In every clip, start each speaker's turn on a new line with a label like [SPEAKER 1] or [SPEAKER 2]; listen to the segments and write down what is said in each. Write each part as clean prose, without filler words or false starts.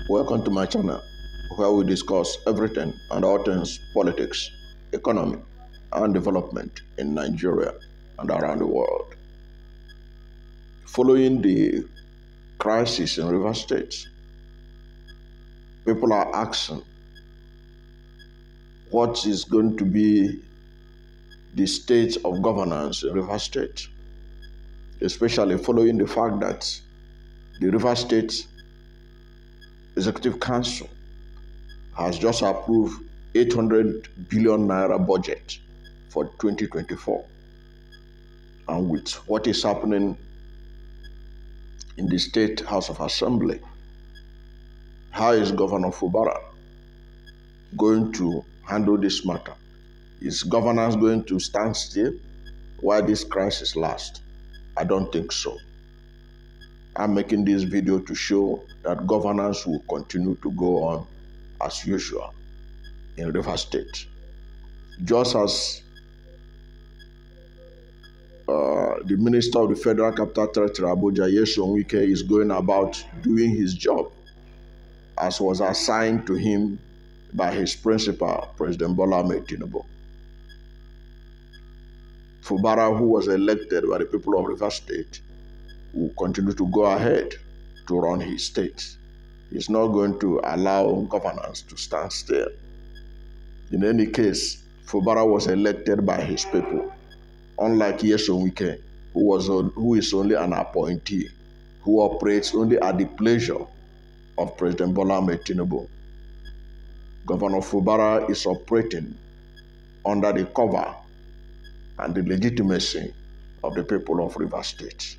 [SPEAKER 1] Welcome to my channel, where we discuss everything and all things politics, economy, and development in Nigeria and around the world. Following the crisis in Rivers State, people are asking what is going to be the state of governance in Rivers State, especially following the fact that the Rivers State Executive Council has just approved 800 billion naira budget for 2024. And with what is happening in the State House of Assembly, how is Governor Fubara going to handle this matter? Is governance going to stand still while this crisis lasts? I don't think so. I'm making this video to show that governance will continue to go on as usual in Rivers State. Just as the Minister of the Federal Capital Territory, Abuja, N800bn, is going about doing his job as was assigned to him by his principal, President Bola Ahmed Tinubu. Fubara, who was elected by the people of Rivers State, will continue to go ahead to run his state. He's not going to allow governance to stand still. In any case, Fubara was elected by his people, unlike N800bn, who is only an appointee, who operates only at the pleasure of President Bola Ahmed Tinubu. Governor Fubara is operating under the cover and the legitimacy of the people of Rivers State.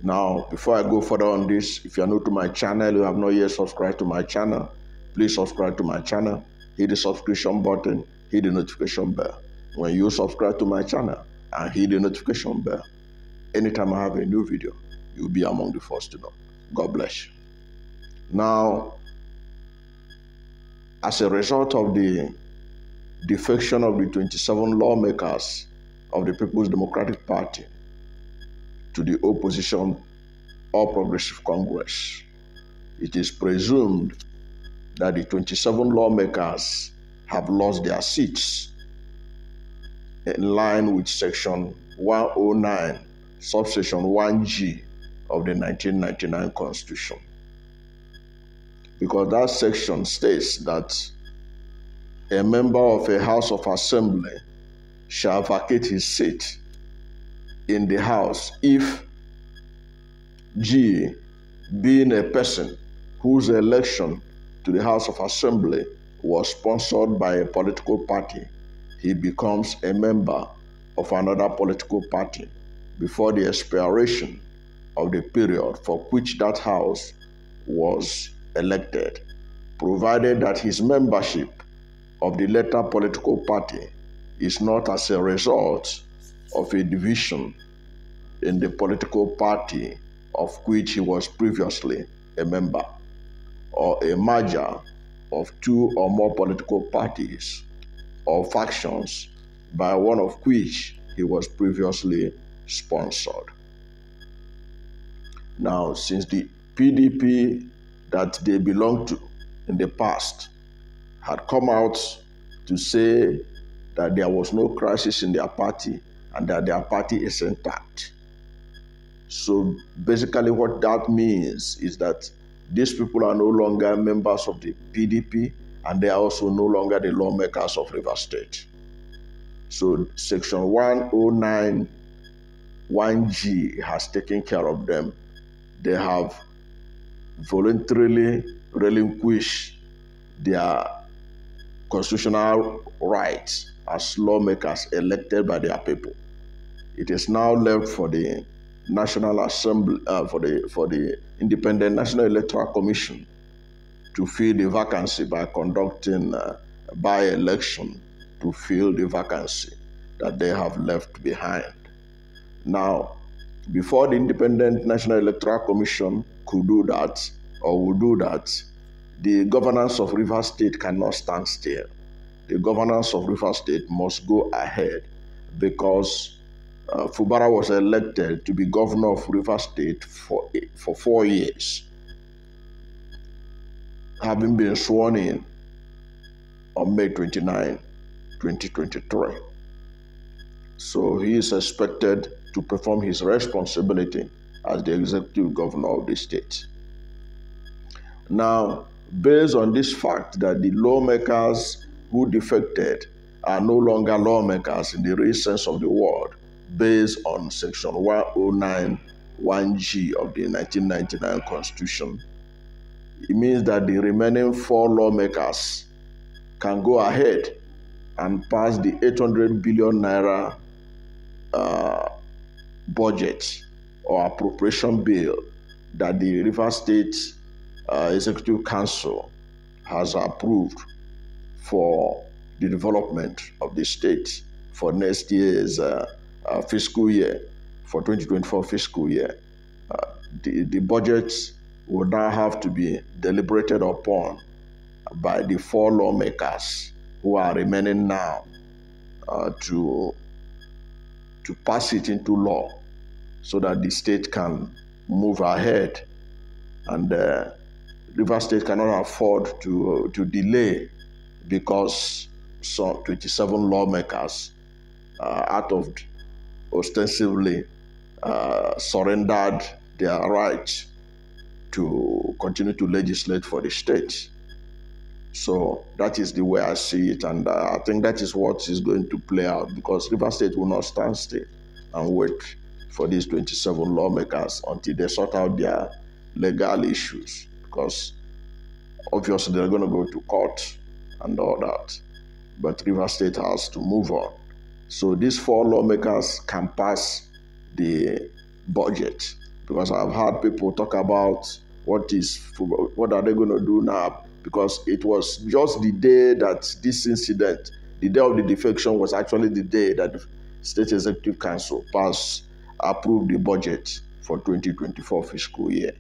[SPEAKER 1] Now, before I go further on this, if you are new to my channel, you have not yet subscribed to my channel, please subscribe to my channel, hit the subscription button, hit the notification bell. When you subscribe to my channel and hit the notification bell, anytime I have a new video, you'll be among the first to know. God bless you. Now, as a result of the defection of the 27 lawmakers of the People's Democratic Party to the opposition All Progressive Congress, it is presumed that the 27 lawmakers have lost their seats in line with Section 109, subsection 1G of the 1999 Constitution. Because that section states that a member of a House of Assembly shall vacate his seat in the House if G, being a person whose election to the House of Assembly was sponsored by a political party, he becomes a member of another political party before the expiration of the period for which that House was elected, provided that his membership of the latter political party is not as a result of a division in the political party of which he was previously a member, or a merger of two or more political parties or factions by one of which he was previously sponsored. Now, since the PDP that they belonged to in the past had come out to say that there was no crisis in their party and that their party is intact. So basically what that means is that these people are no longer members of the PDP and they are also no longer the lawmakers of Rivers State. So Section 109 1G has taken care of them. They have voluntarily relinquished their constitutional rights as lawmakers elected by their people. It is now left for the National Assembly, for the Independent National Electoral Commission to fill the vacancy by conducting a by-election to fill the vacancy that they have left behind. Now, before the Independent National Electoral Commission could do that or will do that, the governance of Rivers State cannot stand still. The governance of Rivers State must go ahead because Fubara was elected to be governor of Rivers State for 4 years. having been sworn in on May 29, 2023. So he is expected to perform his responsibility as the executive governor of the state. Now, based on this fact that the lawmakers who defected are no longer lawmakers in the real sense of the word, based on section 109 1G of the 1999 Constitution, it means that the remaining 4 lawmakers can go ahead and pass the 800 billion naira budget or appropriation bill that the Rivers State Executive Council has approved for the development of the state for next year's fiscal year, for 2024 fiscal year. The budget will now have to be deliberated upon by the 4 lawmakers who are remaining now to pass it into law so that the state can move ahead, and Rivers State cannot afford to delay, because some 27 lawmakers out of ostensibly surrendered their right to continue to legislate for the state. So that is the way I see it, and I think that is what is going to play out, because Rivers State will not stand still and wait for these 27 lawmakers until they sort out their legal issues, because obviously they're going to go to court and all that. But Rivers State has to move on. So these 4 lawmakers can pass the budget, because I've heard people talk about what are they going to do now, because it was just the day that this incident, the day of the defection, was actually the day that the State Executive Council approved the budget for 2024 fiscal year.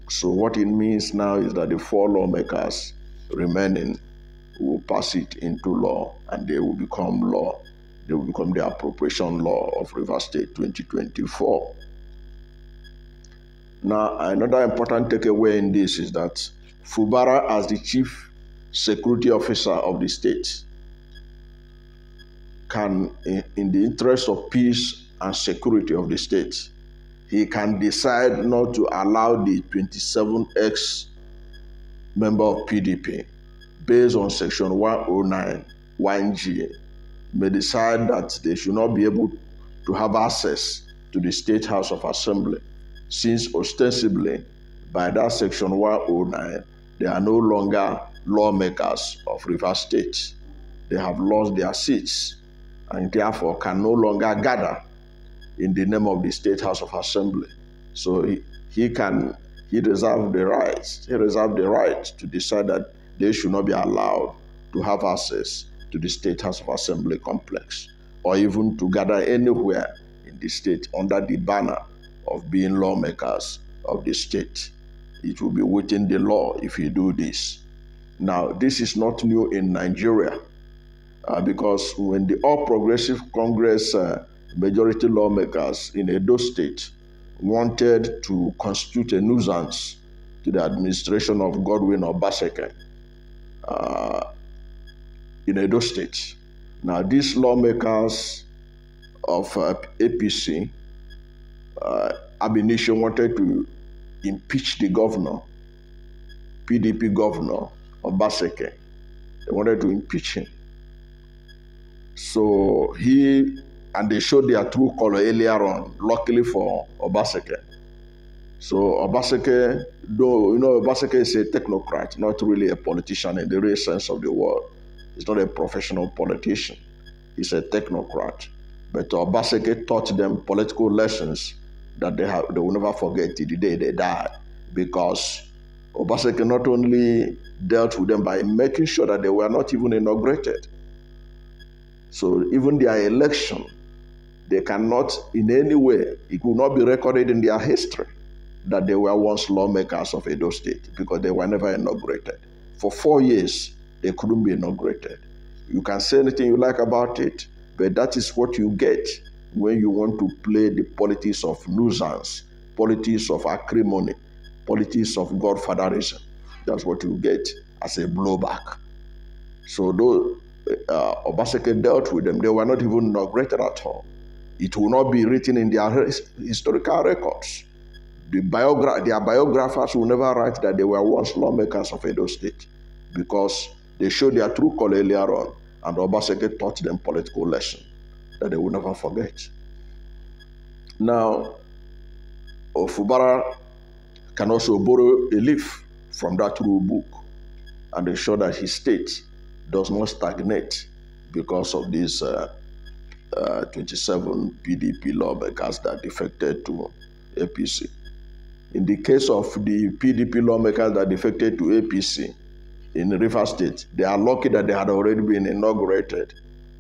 [SPEAKER 1] So what it means now is that the 4 lawmakers remaining will pass it into law, and they will become law. They will become the appropriation law of Rivers State 2024. Now, another important takeaway in this is that Fubara, as the chief security officer of the state, can, in the interest of peace and security of the state, he can decide not to allow the 27 ex-member of PDP, based on section 109 1G, may decide that they should not be able to have access to the State House of Assembly, since ostensibly by that section 109, they are no longer lawmakers of Rivers State. They have lost their seats and therefore can no longer gather in the name of the State House of Assembly. So he reserved the right to decide that they should not be allowed to have access to the State House of Assembly complex, or even to gather anywhere in the state under the banner of being lawmakers of the state. It will be within the law if you do this. Now, this is not new in Nigeria, because when the All Progressive Congress majority lawmakers in Edo State wanted to constitute a nuisance to the administration of Godwin Obaseki in Edo State. Now, these lawmakers of APC, ab initio, wanted to impeach the governor, PDP governor Obaseki. They wanted to impeach him. So they showed their true color earlier on, luckily for Obaseki. So Obaseki, though, Obaseki is a technocrat, not really a politician in the real sense of the word. He's not a professional politician. He's a technocrat. But Obaseki taught them political lessons that they will never forget till the day they die, because Obaseki not only dealt with them by making sure that they were not even inaugurated. So even their election, they cannot in any way, it will not be recorded in their history that they were once lawmakers of Edo State, because they were never inaugurated. For 4 years, they couldn't be inaugurated. You can say anything you like about it, but that is what you get when you want to play the politics of nuisance, politics of acrimony, politics of godfatherism. That's what you get as a blowback. So though Obaseki dealt with them, they were not even inaugurated at all. It will not be written in their historical records. Their biographers will never write that they were once lawmakers of Edo State, because they showed their true color earlier on, and Obaseki taught them political lesson that they will never forget. Now, Fubara can also borrow a leaf from that rule book and ensure that his state does not stagnate because of these 27 PDP lawmakers that defected to APC. In the case of the PDP lawmakers that defected to APC in Rivers State, they are lucky that they had already been inaugurated.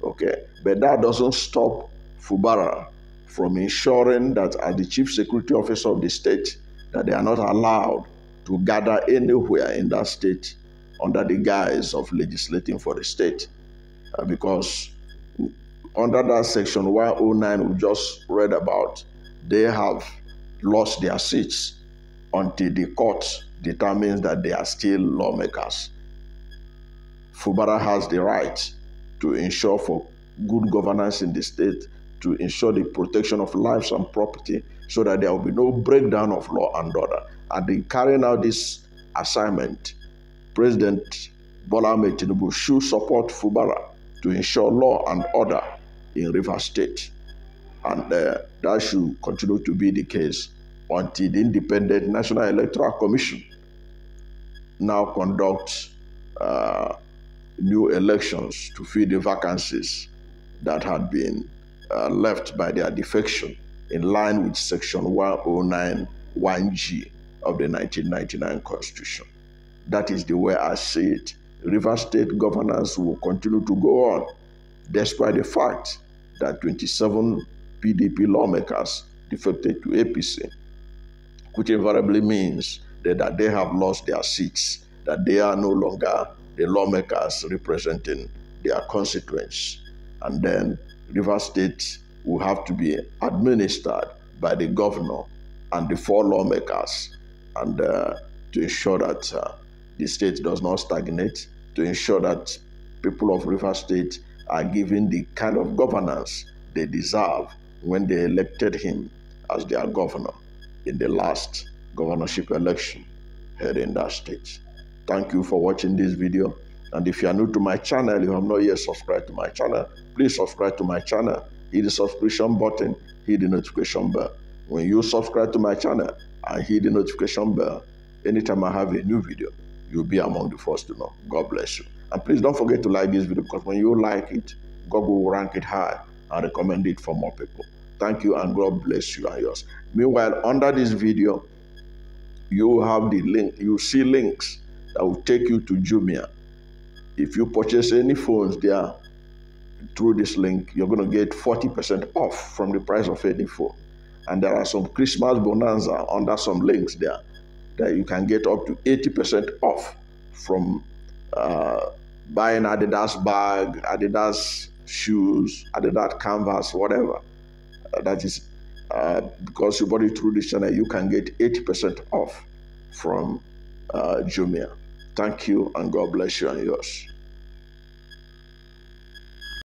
[SPEAKER 1] Okay, but that doesn't stop Fubara from ensuring that as the chief security officer of the state, that they are not allowed to gather anywhere in that state under the guise of legislating for the state. Because under that section 109 we just read about, they have lost their seats until the court determines that they are still lawmakers. Fubara has the right to ensure for good governance in the state, to ensure the protection of lives and property, so that there will be no breakdown of law and order. And in carrying out this assignment, President Bola Ahmed Tinubu should support Fubara to ensure law and order in Rivers State. And that should continue to be the case until the independent National Electoral Commission now conducts new elections to fill the vacancies that had been left by their defection, in line with Section 109(1)(g) of the 1999 Constitution. That is the way I see it. Rivers State governance will continue to go on, despite the fact that 27 PDP lawmakers defected to APC, which invariably means that they have lost their seats, that they are no longer the lawmakers representing their constituents. And then Rivers State will have to be administered by the governor and the 4 lawmakers, and to ensure that the state does not stagnate, to ensure that people of Rivers State are given the kind of governance they deserve when they elected him as their governor in the last governorship election held in that state. Thank you for watching this video. And if you are new to my channel, you have not yet subscribed to my channel, please subscribe to my channel. Hit the subscription button, hit the notification bell. When you subscribe to my channel and hit the notification bell, anytime I have a new video, you'll be among the first to know. God bless you. And please don't forget to like this video, because when you like it, Google will rank it high and recommend it for more people. Thank you, and God bless you and yours. Meanwhile, under this video, you have the link. You see links that will take you to Jumia. If you purchase any phones there through this link, you're going to get 40% off from the price of any phone. And there are some Christmas bonanza under some links there that you can get up to 80% off from buying Adidas bag, Adidas shoes, Adidas canvas, whatever. That is because you bought it through this channel, you can get 80% off from Jumia. Thank you, and God bless you and yours.